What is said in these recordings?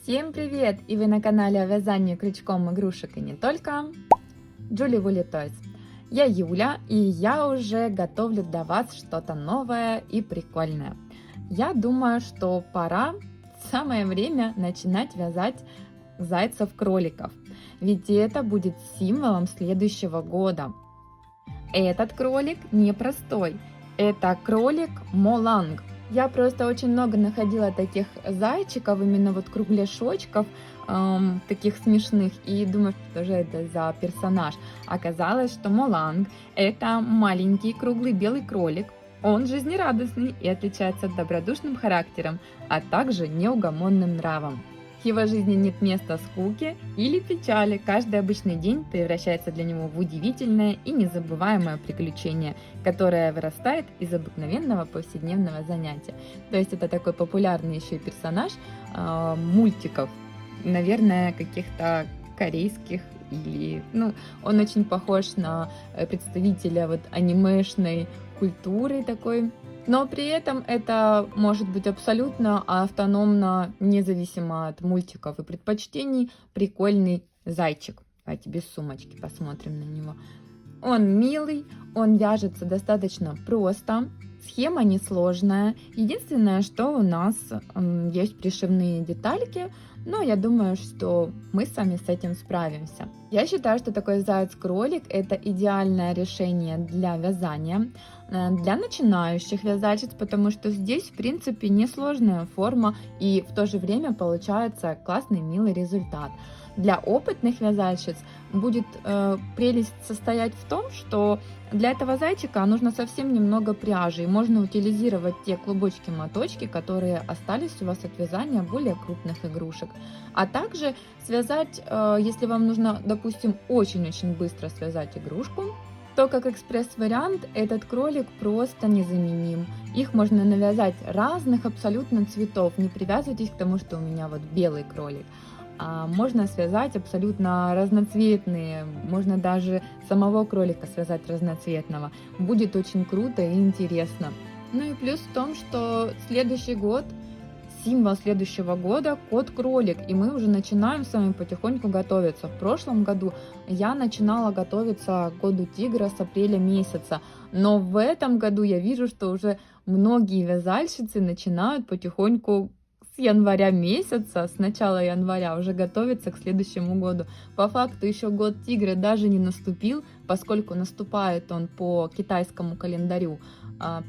Всем привет! И вы на канале о вязании крючком игрушек и не только. Julie Woolly Toys. Я Юля, и я уже готовлю для вас что-то новое и прикольное. Я думаю, что пора, самое время начинать вязать зайцев-кроликов, ведь это будет символом следующего года. Этот кролик непростой, это кролик Моланг. Я просто очень много находила таких зайчиков, именно вот кругляшочков, таких смешных, и думаю, что же это за персонаж. Оказалось, что Моланг – это маленький круглый белый кролик. Он жизнерадостный и отличается добродушным характером, а также неугомонным нравом. В его жизни нет места скуке или печали. Каждый обычный день превращается для него в удивительное и незабываемое приключение, которое вырастает из обыкновенного повседневного занятия. То есть это такой популярный еще и персонаж мультиков, наверное, каких-то корейских, или, он очень похож на представителя вот анимешной культуры такой. Но при этом это может быть абсолютно автономно, независимо от мультиков и предпочтений, прикольный зайчик. Давайте без сумочки посмотрим на него. Он милый, он вяжется достаточно просто, схема несложная. Единственное, что у нас есть пришивные детальки, но я думаю, что мы с вами с этим справимся. Я считаю, что такой заяц-кролик – это идеальное решение для вязания, для начинающих вязальщиц, потому что здесь, в принципе, несложная форма и в то же время получается классный, милый результат. Для опытных вязальщиц будет прелесть состоять в том, что для этого зайчика нужно совсем немного пряжи, и можно утилизировать те клубочки-моточки, которые остались у вас от вязания более крупных игрушек. А также связать, если вам нужно, допустим, очень-очень быстро связать игрушку, то как экспресс-вариант этот кролик просто незаменим. Их можно навязать разных абсолютно цветов. Не привязывайтесь к тому, что у меня вот белый кролик. Можно связать абсолютно разноцветные, можно даже самого кролика связать разноцветного. Будет очень круто и интересно. Ну и плюс в том, что следующий год, символ следующего года – кот-кролик, и мы уже начинаем с вами потихоньку готовиться. В прошлом году я начинала готовиться к году тигра с апреля месяца, но в этом году я вижу, что уже многие вязальщицы начинают потихоньку с января месяца, с начала января уже готовится к следующему году. По факту еще год тигра даже не наступил, поскольку наступает он по китайскому календарю,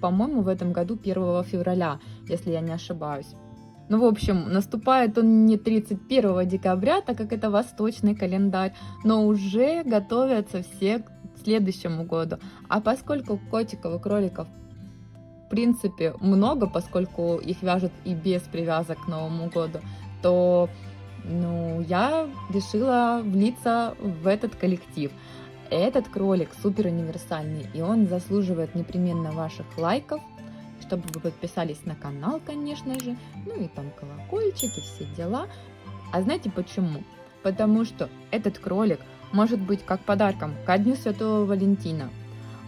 по-моему, в этом году 1 февраля, если я не ошибаюсь. В общем, наступает он не 31 декабря, так как это восточный календарь, но уже готовятся все к следующему году. А поскольку котиков и кроликов в принципе много, поскольку их вяжут и без привязок к Новому году, то я решила влиться в этот коллектив. Этот кролик супер универсальный, и он заслуживает непременно ваших лайков, чтобы вы подписались на канал, конечно же, и там колокольчик и все дела. А знаете почему? Потому что этот кролик может быть как подарком ко Дню Святого Валентина.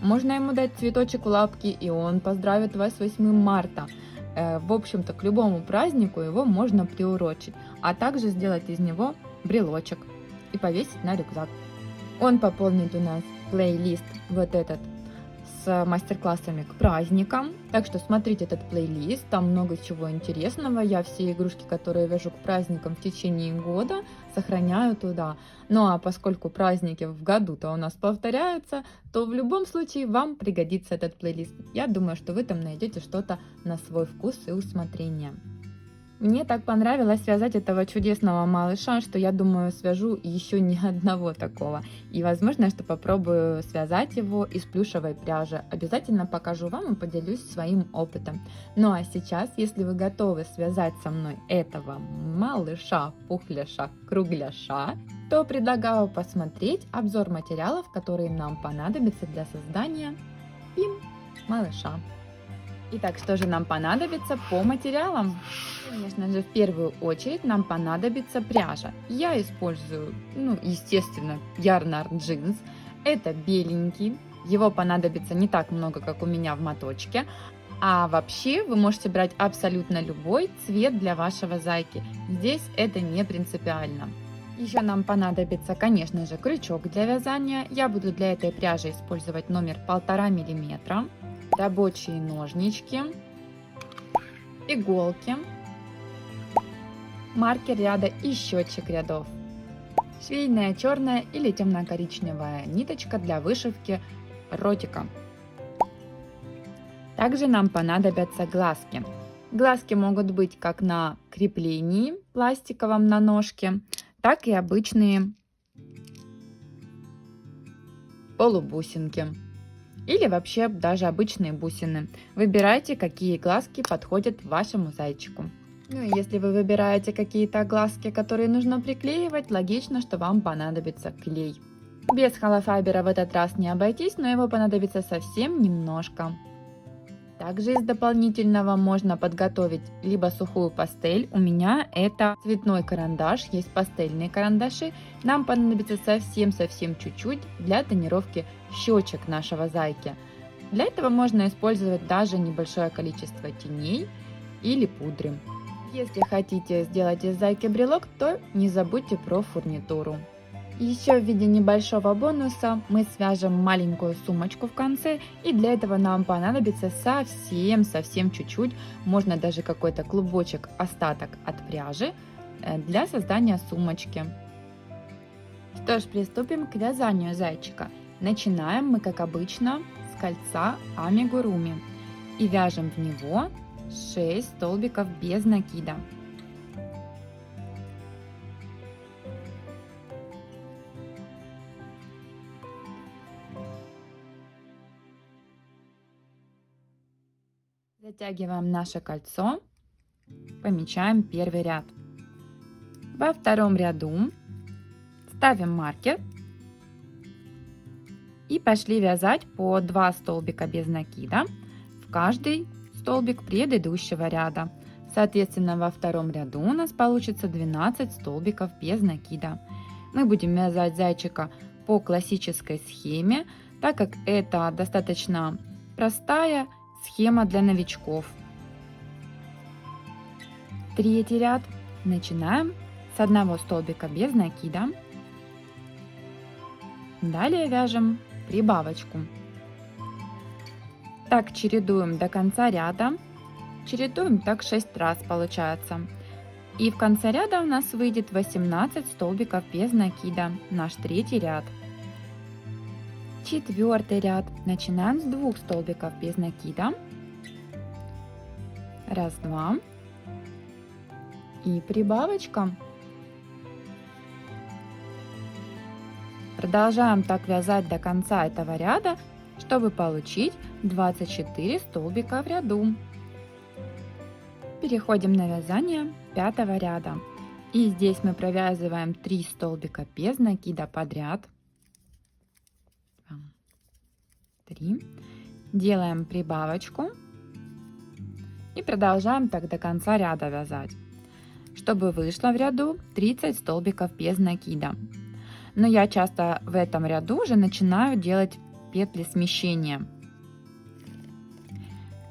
Можно ему дать цветочек в лапки, и он поздравит вас с 8 марта. В общем-то, к любому празднику его можно приурочить, а также сделать из него брелочек и повесить на рюкзак. Он пополнит у нас плейлист вот этот с мастер-классами к праздникам, так что смотрите этот плейлист, там много чего интересного. Я все игрушки, которые вяжу к праздникам в течение года, сохраняю туда. А поскольку праздники в году-то у нас повторяются, то в любом случае вам пригодится этот плейлист. Я думаю, что вы там найдете что-то на свой вкус и усмотрение. Мне так понравилось связать этого чудесного малыша, что я думаю, свяжу еще ни одного такого. И возможно, что попробую связать его из плюшевой пряжи. Обязательно покажу вам и поделюсь своим опытом. А сейчас, если вы готовы связать со мной этого малыша, пухляша, кругляша, то предлагаю посмотреть обзор материалов, которые нам понадобятся для создания малыша. Итак, что же нам понадобится по материалам? Конечно же, в первую очередь нам понадобится пряжа. Я использую, естественно, Yarnart Jeans. Это беленький. Его понадобится не так много, как у меня в моточке. А вообще вы можете брать абсолютно любой цвет для вашего зайки. Здесь это не принципиально. Еще нам понадобится, конечно же, крючок для вязания. Я буду для этой пряжи использовать номер 1,5 мм, рабочие ножнички, иголки, маркер ряда и счетчик рядов, швейная черная или темно-коричневая ниточка для вышивки ротика. Также нам понадобятся глазки. Глазки могут быть как на креплении пластиковом на ножке, так и обычные полубусинки. Или вообще даже обычные бусины. Выбирайте, какие глазки подходят вашему зайчику. Ну и если вы выбираете какие-то глазки, которые нужно приклеивать, логично, что вам понадобится клей. Без холофайбера в этот раз не обойтись, но его понадобится совсем немножко. Также из дополнительного можно подготовить либо сухую пастель, у меня это цветной карандаш, есть пастельные карандаши. Нам понадобится совсем чуть-чуть для тонировки щечек нашего зайки. Для этого можно использовать даже небольшое количество теней или пудры. Если хотите сделать из зайки брелок, то не забудьте про фурнитуру. Еще в виде небольшого бонуса мы свяжем маленькую сумочку в конце, и для этого нам понадобится совсем чуть-чуть, можно даже какой-то клубочек, остаток от пряжи для создания сумочки. Что ж, приступим к вязанию зайчика. Начинаем мы, как обычно, с кольца амигуруми и вяжем в него 6 столбиков без накида. Затягиваем наше кольцо, помечаем первый ряд. Во втором ряду ставим маркер и пошли вязать по 2 столбика без накида в каждый столбик предыдущего ряда. Соответственно, во втором ряду у нас получится 12 столбиков без накида. Мы будем вязать зайчика по классической схеме, так как это достаточно простая схема для новичков. Третий ряд. Начинаем с одного столбика без накида. Далее вяжем прибавочку. Так чередуем до конца ряда. Чередуем так 6 раз получается. И в конце ряда у нас выйдет 18 столбиков без накида. Наш третий ряд. Четвертый ряд. Начинаем с 2 столбиков без накида. Раз, два. И прибавочка. Продолжаем так вязать до конца этого ряда, чтобы получить 24 столбика в ряду. Переходим на вязание 5 ряда. И здесь мы провязываем 3 столбика без накида подряд. 3. Делаем прибавочку и продолжаем так до конца ряда вязать, чтобы вышло в ряду 30 столбиков без накида. Но я часто в этом ряду уже начинаю делать петли смещения.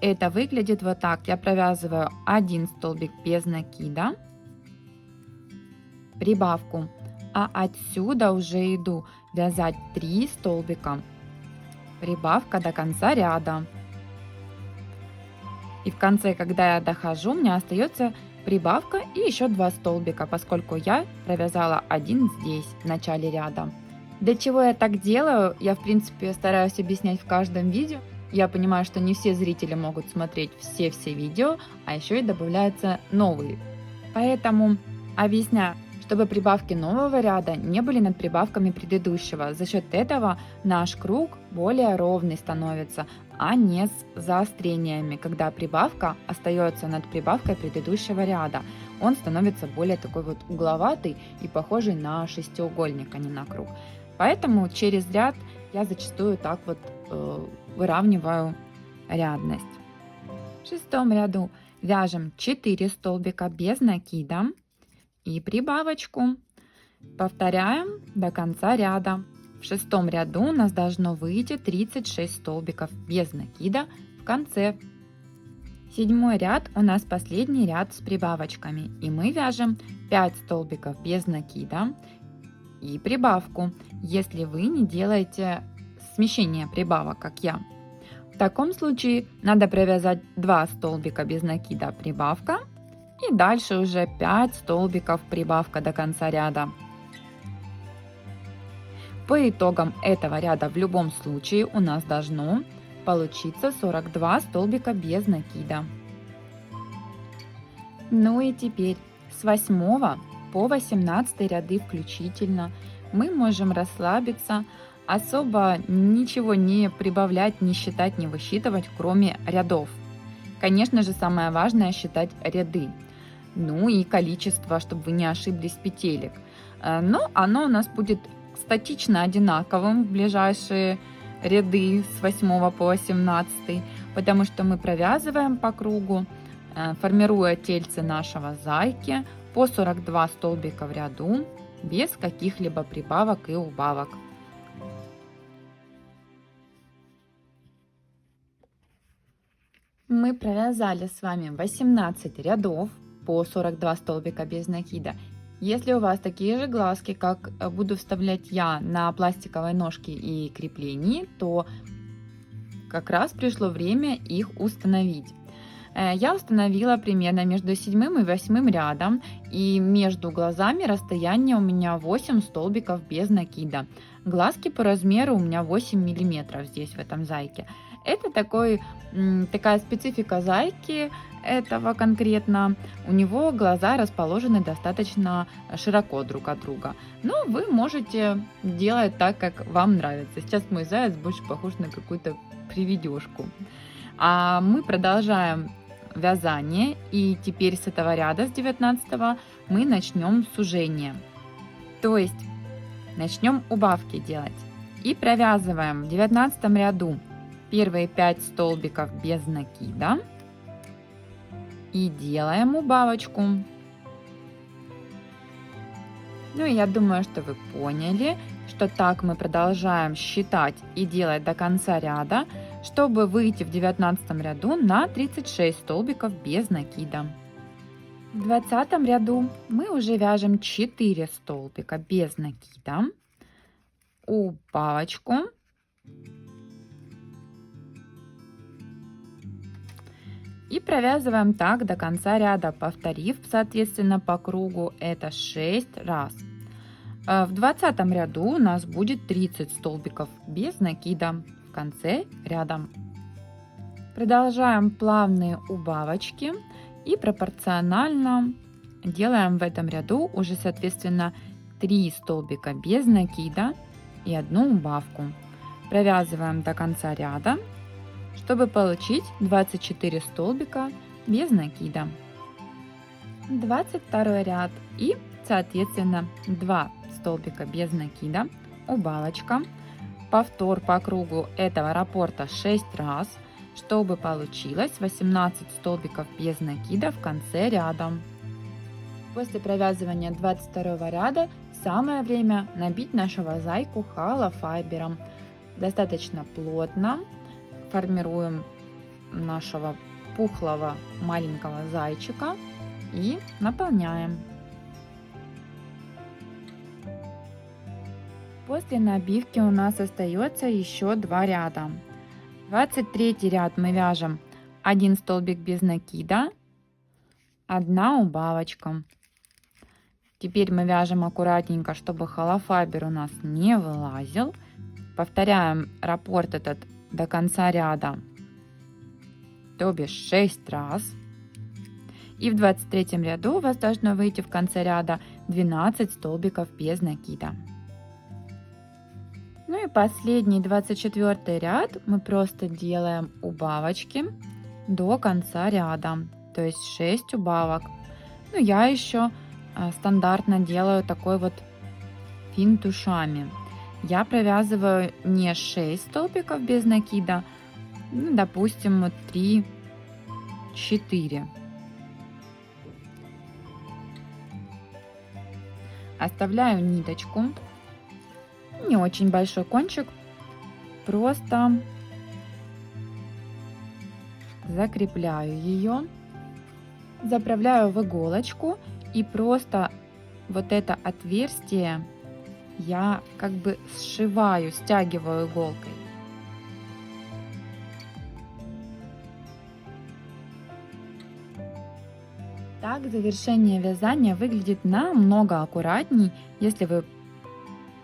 Это выглядит вот так. Я провязываю 1 столбик без накида, прибавку, а отсюда уже иду вязать 3 столбика, прибавка до конца ряда. И в конце, когда я дохожу, у меня остается прибавка и еще 2 столбика, поскольку я провязала 1 здесь, в начале ряда. Для чего я так делаю, я в принципе стараюсь объяснять в каждом видео. Я понимаю, что не все зрители могут смотреть все видео, а еще и добавляются новые. Поэтому объясняю, чтобы прибавки нового ряда не были над прибавками предыдущего. За счет этого наш круг более ровный становится, а не с заострениями. Когда прибавка остается над прибавкой предыдущего ряда, он становится более такой вот угловатый и похожий на шестиугольник, а не на круг. Поэтому через ряд я зачастую так вот выравниваю рядность. В 6-м ряду вяжем 4 столбика без накида и прибавочку. Повторяем до конца ряда. В 6-м ряду у нас должно выйти 36 столбиков без накида в конце. Седьмой ряд у нас последний ряд с прибавочками, и мы вяжем 5 столбиков без накида и прибавку, если вы не делаете смещение прибавок, как я. В таком случае надо провязать 2 столбика без накида, прибавка, и дальше уже 5 столбиков прибавка до конца ряда. По итогам этого ряда в любом случае у нас должно получиться 42 столбика без накида. Ну и теперь с 8 по 18 ряды включительно мы можем расслабиться, особо ничего не прибавлять, не считать, не высчитывать, кроме рядов. Конечно же, самое важное считать ряды, ну и количество, чтобы вы не ошиблись петелек. Но оно у нас будет статично одинаковым в ближайшие ряды с 8 по 18, потому что мы провязываем по кругу, формируя тельце нашего зайки по 42 столбика в ряду без каких-либо прибавок и убавок. Мы провязали с вами 18 рядов по 42 столбика без накида. Если у вас такие же глазки, как буду вставлять я на пластиковой ножке и креплении, то как раз пришло время их установить. Я установила примерно между 7 и 8 рядом, и между глазами расстояние у меня 8 столбиков без накида. Глазки по размеру у меня 8 миллиметров здесь в этом зайке. Это такая специфика зайки этого конкретно. У него глаза расположены достаточно широко друг от друга. Но вы можете делать так, как вам нравится. Сейчас мой заяц больше похож на какую-то привидешку. А мы продолжаем вязание, и теперь с этого ряда, с 19 мы начнем сужение. То есть начнем убавки делать. И провязываем в 19 ряду первые 5 столбиков без накида и делаем убавочку. Ну и я думаю, что вы поняли, что так мы продолжаем считать и делать до конца ряда, чтобы выйти в 19 ряду на 36 столбиков без накида. В 20 ряду мы уже вяжем 4 столбика без накида, убавочку и провязываем так до конца ряда, повторив соответственно по кругу это 6 раз. В 20 ряду у нас будет 30 столбиков без накида в конце ряда. Продолжаем плавные убавочки и пропорционально делаем в этом ряду уже соответственно 3 столбика без накида и 1 убавку. Провязываем до конца ряда, чтобы получить 24 столбика без накида. 22 ряд и соответственно 2 столбика без накида, убавочка, повтор по кругу этого раппорта 6 раз, чтобы получилось 18 столбиков без накида в конце ряда. После провязывания 22 ряда самое время набить нашего зайку холофайбером. Достаточно плотно формируем нашего пухлого маленького зайчика и наполняем. После набивки у нас остается еще 2 ряда. 23 ряд мы вяжем 1 столбик без накида, 1 убавочка. Теперь мы вяжем аккуратненько, чтобы холофайбер у нас не вылазил. Повторяем раппорт этот до конца ряда, то бишь 6 раз. И в 23 ряду у вас должно выйти в конце ряда 12 столбиков без накида. Ну и последний 24 ряд мы просто делаем убавочки до конца ряда, то есть 6 убавок. Ну, я еще стандартно делаю такой вот финт ушами. Я провязываю не 6 столбиков без накида, ну, допустим, 3-4. Оставляю ниточку, не очень большой кончик, просто закрепляю ее, заправляю в иголочку и просто вот это отверстие я как бы сшиваю, стягиваю иголкой. Так завершение вязания выглядит намного аккуратней, если вы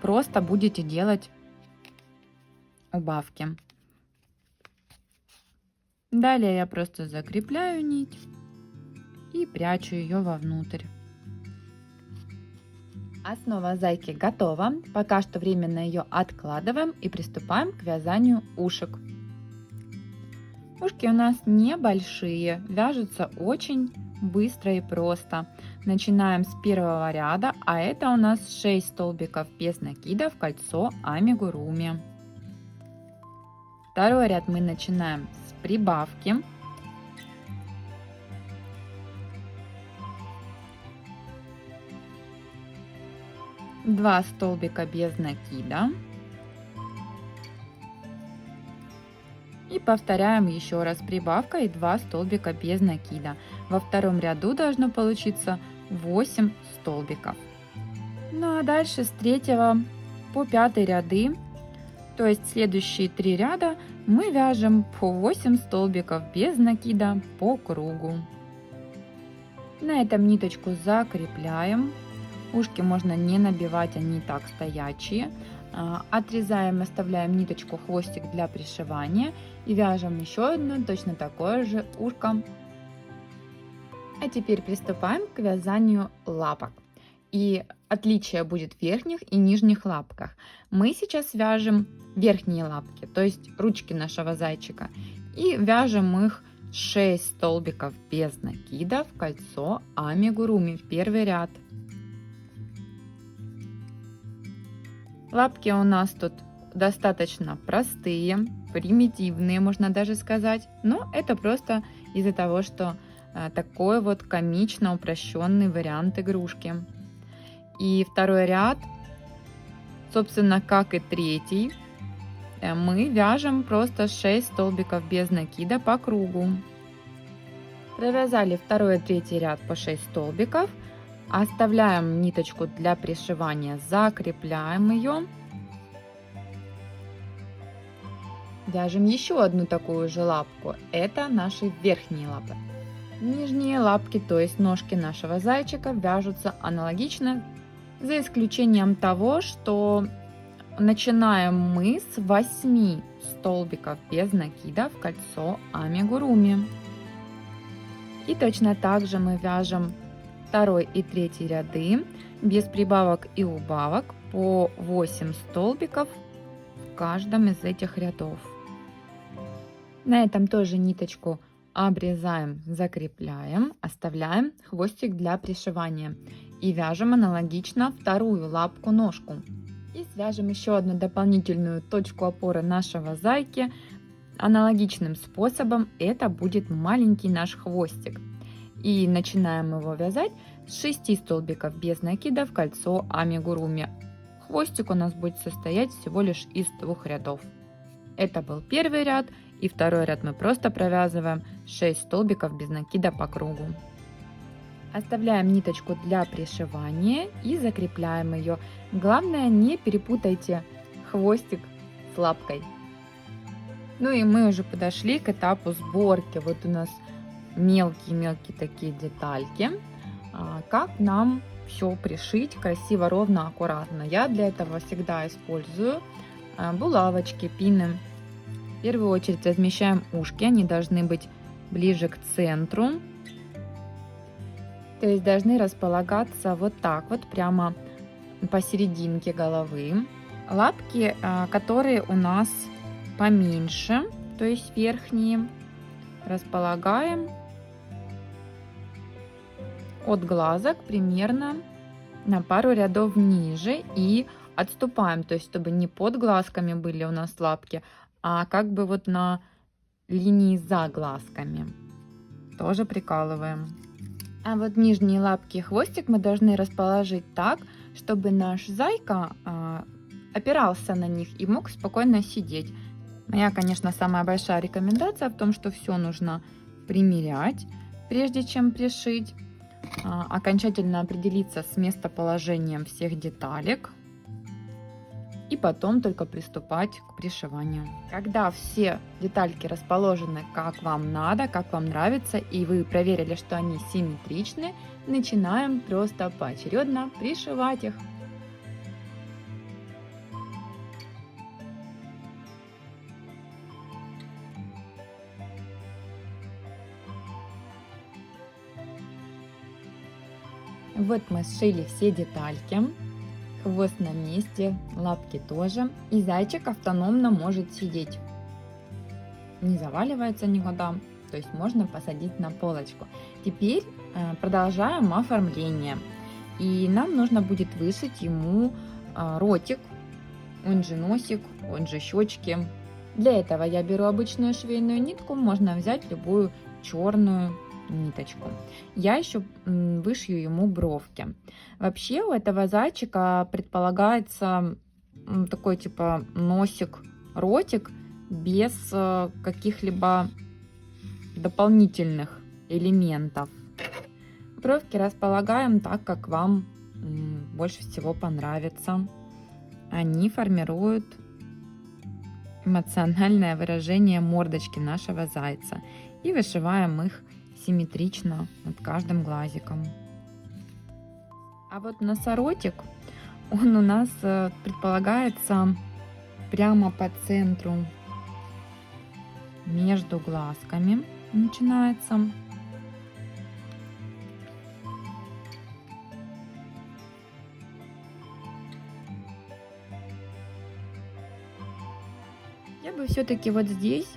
просто будете делать убавки. Далее я просто закрепляю нить и прячу ее вовнутрь. Основа зайки готова. Пока что временно ее откладываем и приступаем к вязанию ушек. Ушки у нас небольшие, вяжутся очень быстро и просто. Начинаем с первого ряда, а это у нас 6 столбиков без накида в кольцо амигуруми. Второй ряд мы начинаем с прибавки. Два столбика без накида. И повторяем еще раз прибавка и 2 столбика без накида. Во втором ряду должно получиться 8 столбиков. Ну а дальше с 3 по 5 ряды, то есть следующие 3 ряда, мы вяжем по 8 столбиков без накида по кругу. На этом ниточку закрепляем. Ушки можно не набивать, они и так стоячие. Отрезаем, оставляем ниточку, хвостик для пришивания и вяжем еще одно точно такое же ушко. А теперь приступаем к вязанию лапок. И отличие будет в верхних и нижних лапках. Мы сейчас вяжем верхние лапки, то есть ручки нашего зайчика, и вяжем их 6 столбиков без накида в кольцо амигуруми в первый ряд. Лапки у нас тут достаточно простые, примитивные, можно даже сказать, но это просто из-за того, что такой вот комично упрощенный вариант игрушки. И второй ряд, собственно, как и третий, мы вяжем просто 6 столбиков без накида по кругу. Провязали второй и третий ряд по 6 столбиков. Оставляем ниточку для пришивания, закрепляем ее. Вяжем еще одну такую же лапку. Это наши верхние лапы. Нижние лапки, то есть ножки нашего зайчика, вяжутся аналогично, за исключением того, что начинаем мы с 8 столбиков без накида в кольцо амигуруми. И точно так же мы вяжем второй и третий ряды без прибавок и убавок по 8 столбиков в каждом из этих рядов. На этом тоже ниточку обрезаем, закрепляем, оставляем хвостик для пришивания и вяжем аналогично вторую лапку-ножку. И свяжем еще одну дополнительную точку опоры нашего зайки аналогичным способом. Это будет маленький наш хвостик. И начинаем его вязать с 6 столбиков без накида в кольцо амигуруми. Хвостик у нас будет состоять всего лишь из 2 рядов. Это был первый ряд, и второй ряд мы просто провязываем 6 столбиков без накида по кругу. Оставляем ниточку для пришивания и закрепляем ее. Главное, не перепутайте хвостик с лапкой. Ну и мы уже подошли к этапу сборки. Вот у нас мелкие-мелкие такие детальки. Как нам все пришить красиво, ровно, аккуратно? Я для этого всегда использую булавочки, пины. В первую очередь размещаем ушки, они должны быть ближе к центру. То есть должны располагаться вот так вот, прямо посерединке головы. Лапки, которые у нас поменьше, то есть верхние, располагаем от глазок примерно на пару рядов ниже и отступаем, то есть чтобы не под глазками были у нас лапки, а как бы вот на линии за глазками. Тоже прикалываем. А вот нижние лапки и хвостик мы должны расположить так, чтобы наш зайка опирался на них и мог спокойно сидеть. Моя, конечно, самая большая рекомендация в том, что все нужно примерять, прежде чем пришить, окончательно определиться с местоположением всех деталек и потом только приступать к пришиванию. Когда все детальки расположены как вам надо, как вам нравится, и вы проверили, что они симметричны, начинаем просто поочередно пришивать их. Вот мы сшили все детальки. Хвост на месте, лапки тоже. И зайчик автономно может сидеть. Не заваливается никуда. То есть можно посадить на полочку. Теперь продолжаем оформление. И нам нужно будет вышить ему ротик, он же носик, он же щечки. Для этого я беру обычную швейную нитку. Можно взять любую черную ниточку. Я еще вышью ему бровки. Вообще у этого зайчика предполагается такой типа носик, ротик без каких-либо дополнительных элементов. Бровки располагаем так, как вам больше всего понравится. Они формируют эмоциональное выражение мордочки нашего зайца. И вышиваем их симметрично над каждым глазиком. А вот носоротик, он у нас предполагается прямо по центру, между глазками начинается. Я бы все-таки вот здесь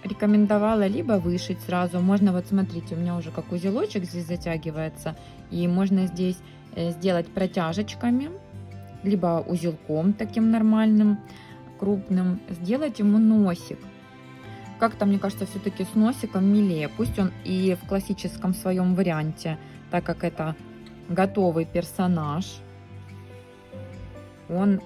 рекомендовала либо вышить сразу. Можно, вот смотрите, у меня уже как узелочек здесь затягивается, и можно здесь сделать протяжечками, либо узелком таким нормальным, крупным, сделать ему носик. Как-то, мне кажется, все-таки с носиком милее. Пусть он и в классическом своем варианте, так как это готовый персонаж, он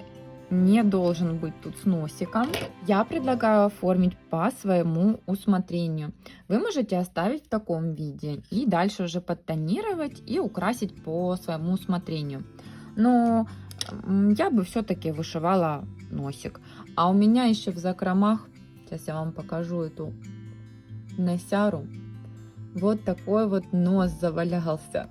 не должен быть тут с носиком. Я предлагаю оформить по своему усмотрению. Вы можете оставить в таком виде и дальше уже подтонировать и украсить по своему усмотрению. Но я бы все-таки вышивала носик. А у меня еще в закромах, сейчас я вам покажу эту носяру, вот такой вот нос завалялся.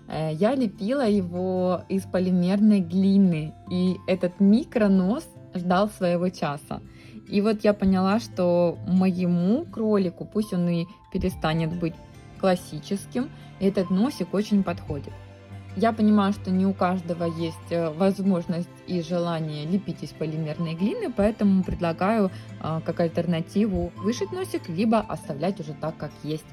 Я лепила его из полимерной глины, и этот микронос ждал своего часа. И вот я поняла, что моему кролику, пусть он и перестанет быть классическим, этот носик очень подходит. Я понимаю, что не у каждого есть возможность и желание лепить из полимерной глины, поэтому предлагаю как альтернативу вышить носик, либо оставлять уже так, как есть.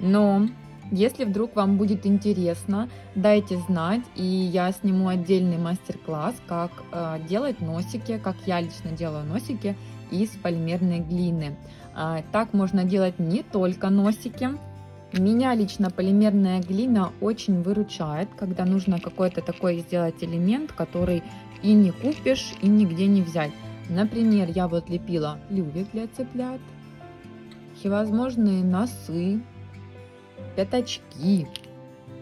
Но если вдруг вам будет интересно, дайте знать, и я сниму отдельный мастер-класс, как делать носики, как я лично делаю носики из полимерной глины. Так можно делать не только носики. Меня лично полимерная глина очень выручает, когда нужно какой-то такой сделать элемент, который и не купишь, и нигде не взять. Например, я вот лепила клювик для цыплят, всевозможные носы, пятачки.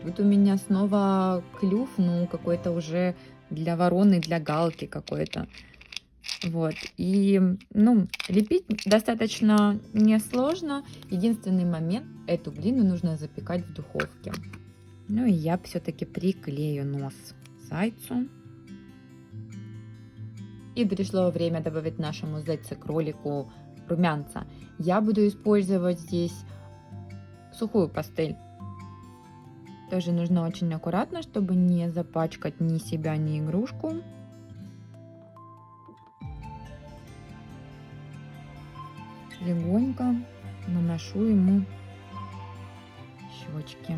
Тут у меня снова клюв, ну какой-то уже для вороны, для галки какой-то. Вот. И лепить достаточно несложно. Единственный момент, эту глину нужно запекать в духовке. Ну и я все-таки приклею нос зайцу. И пришло время добавить нашему зайце-кролику румянца. Я буду использовать здесь сухую пастель. Тоже нужно очень аккуратно, чтобы не запачкать ни себя, ни игрушку. Легонько наношу ему щечки.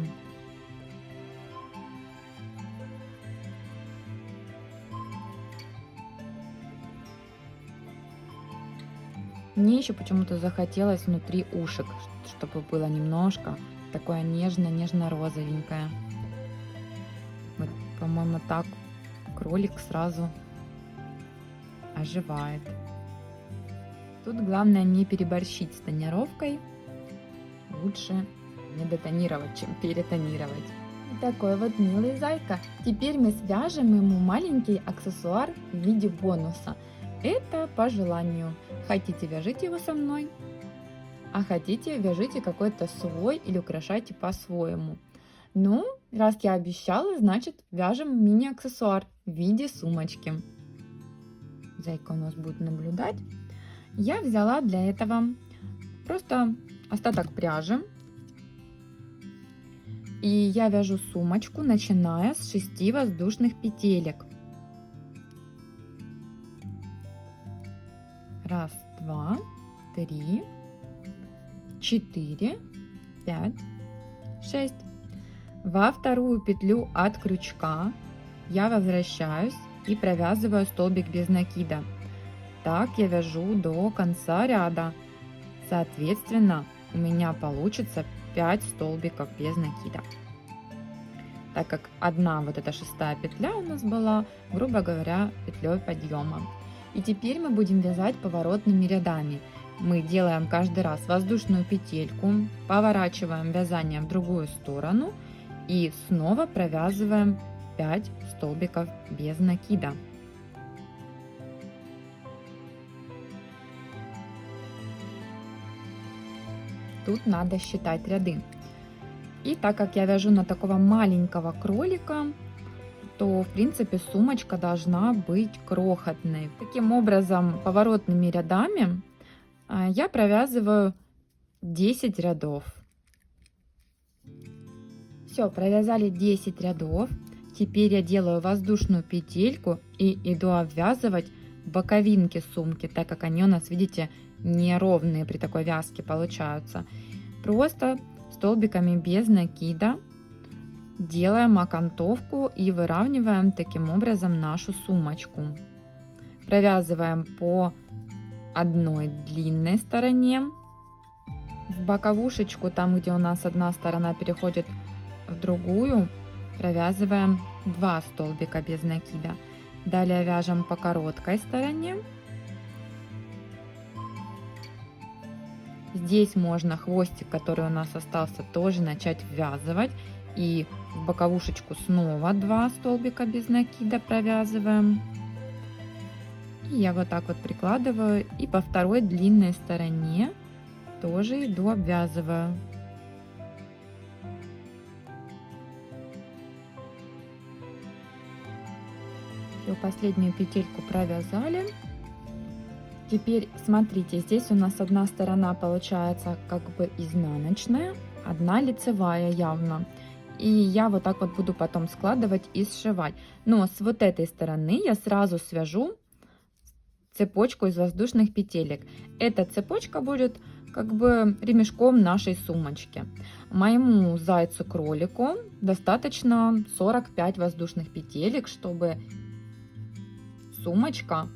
Мне еще почему-то захотелось внутри ушек, чтобы было немножко такое нежно-розовенькое. Вот, по-моему, так кролик сразу оживает. Тут главное не переборщить с тонировкой. лучше не детонировать, чем перетонировать. Такой вот милый зайка. Теперь мы свяжем ему маленький аксессуар в виде бонуса. Это по желанию. Хотите, вяжите его со мной, а хотите, вяжите какой-то свой или украшайте по-своему. Ну, раз я обещала, значит вяжем мини-аксессуар в виде сумочки. Зайка у нас будет наблюдать. Я взяла для этого просто остаток пряжи. И я вяжу сумочку, начиная с 6 воздушных петелек. 1, 2, 3, 4, 5, 6. Во вторую петлю от крючка я возвращаюсь и провязываю столбик без накида. Так я вяжу до конца ряда. Соответственно, у меня получится 5 столбиков без накида. Так как одна вот эта 6-я петля у нас была, грубо говоря, петлей подъема. И теперь мы будем вязать поворотными рядами. Мы делаем каждый раз воздушную петельку, поворачиваем вязание в другую сторону и снова провязываем 5 столбиков без накида. Тут надо считать ряды. И так как я вяжу на такого маленького кролика, то в принципе сумочка должна быть крохотной. Таким образом, поворотными рядами я провязываю 10 рядов. Все, провязали 10 рядов. Теперь я делаю воздушную петельку и иду обвязывать боковинки сумки, так как они у нас, видите, неровные при такой вязке получаются. Просто столбиками без накида делаем окантовку и выравниваем таким образом нашу сумочку. Провязываем по одной длинной стороне. В боковушечку, там где у нас одна сторона переходит в другую, провязываем 2 столбика без накида. Далее вяжем по короткой стороне. Здесь можно хвостик, который у нас остался, тоже начать ввязывать. И в боковушечку снова 2 столбика без накида провязываем. И я вот так вот прикладываю. И по второй длинной стороне тоже иду обвязываю. Все, последнюю петельку провязали. Теперь смотрите, здесь у нас одна сторона получается как бы изнаночная, одна лицевая явно. И я вот так вот буду потом складывать и сшивать. Но с вот этой стороны я сразу свяжу цепочку из воздушных петелек. Эта цепочка будет как бы ремешком нашей сумочки. Моему зайцу-кролику достаточно 45 воздушных петелек, чтобы сумочка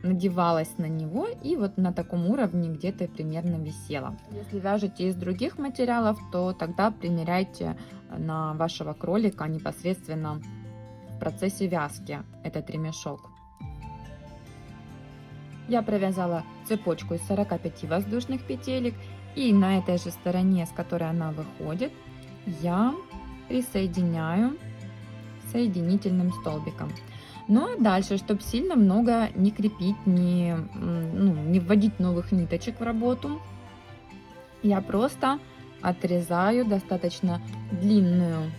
надевалась на него и вот на таком уровне где-то примерно висела. Если вяжете из других материалов, то тогда примеряйте на вашего кролика непосредственно в процессе вязки этот ремешок. Я провязала цепочку из 45 воздушных петелек, и на этой же стороне, с которой она выходит, я присоединяю соединительным столбиком. Ну а дальше, чтобы сильно много не крепить, не вводить новых ниточек в работу, я просто отрезаю достаточно длинную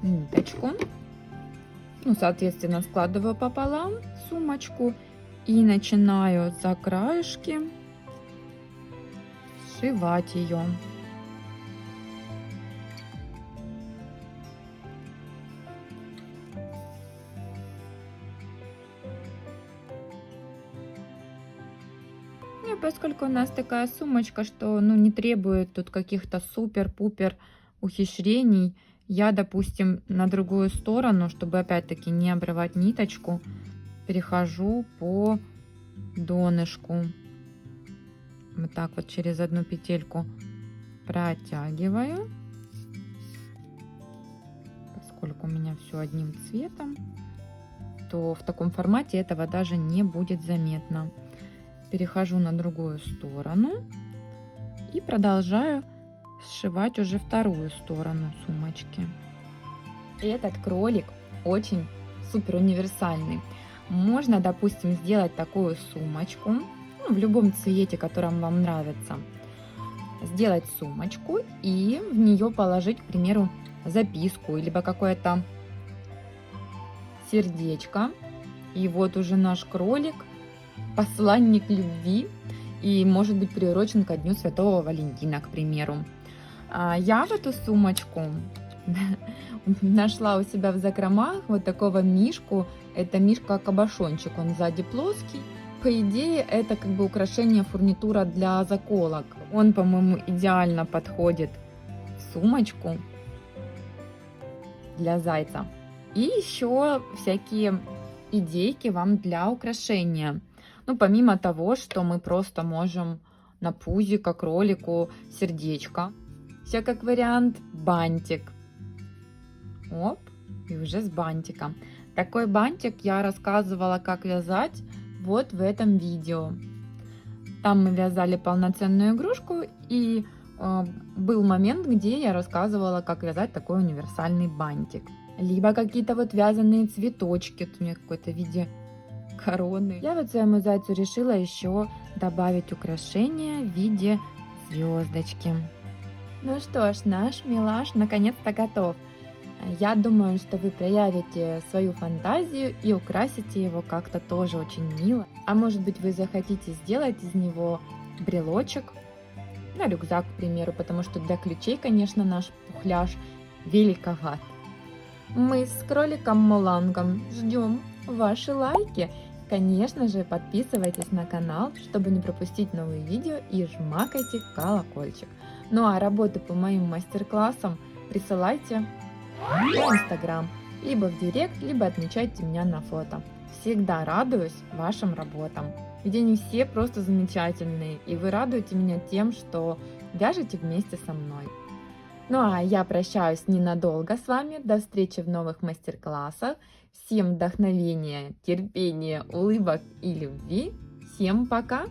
ниточку. Соответственно, складываю пополам сумочку и начинаю за краешки сшивать ее. Поскольку у нас такая сумочка, что не требует тут каких-то супер-пупер ухищрений, я, допустим, на другую сторону, чтобы опять-таки не обрывать ниточку, перехожу по донышку. Вот так вот через одну петельку протягиваю. Поскольку у меня все одним цветом, то в таком формате этого даже не будет заметно. Перехожу на другую сторону И продолжаю сшивать уже вторую сторону сумочки. Этот кролик очень супер универсальный. Можно, допустим, сделать такую сумочку, в любом цвете, которым вам нравится. Сделать сумочку и в нее положить, к примеру, записку, либо какое-то сердечко. И вот уже наш кролик, посланник любви, и может быть приурочен ко Дню Святого Валентина, к примеру. Я в эту сумочку нашла у себя в закромах вот такого мишку. Это мишка-кабошончик, он сзади плоский. По идее, это как бы украшение, фурнитура для заколок. Он, по-моему, идеально подходит в сумочку для зайца. И еще всякие идейки вам для украшения. Ну, помимо того, что мы просто можем на пузико кролику сердечко. Все как вариант бантик. Оп, и уже с бантиком. Такой бантик я рассказывала, как вязать вот в этом видео. Там мы вязали полноценную игрушку, и был момент, где я рассказывала, как вязать такой универсальный бантик. Либо какие-то вот вязаные цветочки, тут у меня какой-то в виде короны. Я вот своему зайцу решила еще добавить украшение в виде звездочки. Ну что ж, наш милаш наконец-то готов. Я думаю, что вы проявите свою фантазию и украсите его как-то тоже очень мило. А может быть, вы захотите сделать из него брелочек на рюкзак, к примеру, потому что для ключей, конечно, наш пухляж великоват. Мы с кроликом Молангом ждем ваши лайки. Конечно же, подписывайтесь на канал, чтобы не пропустить новые видео, и жмакайте колокольчик. Ну а работы по моим мастер-классам присылайте в Инстаграм, либо в Директ, либо отмечайте меня на фото. Всегда радуюсь вашим работам, ведь они все просто замечательные, и вы радуете меня тем, что вяжете вместе со мной. Ну а я прощаюсь ненадолго с вами, до встречи в новых мастер-классах. Всем вдохновения, терпения, улыбок и любви. Всем пока!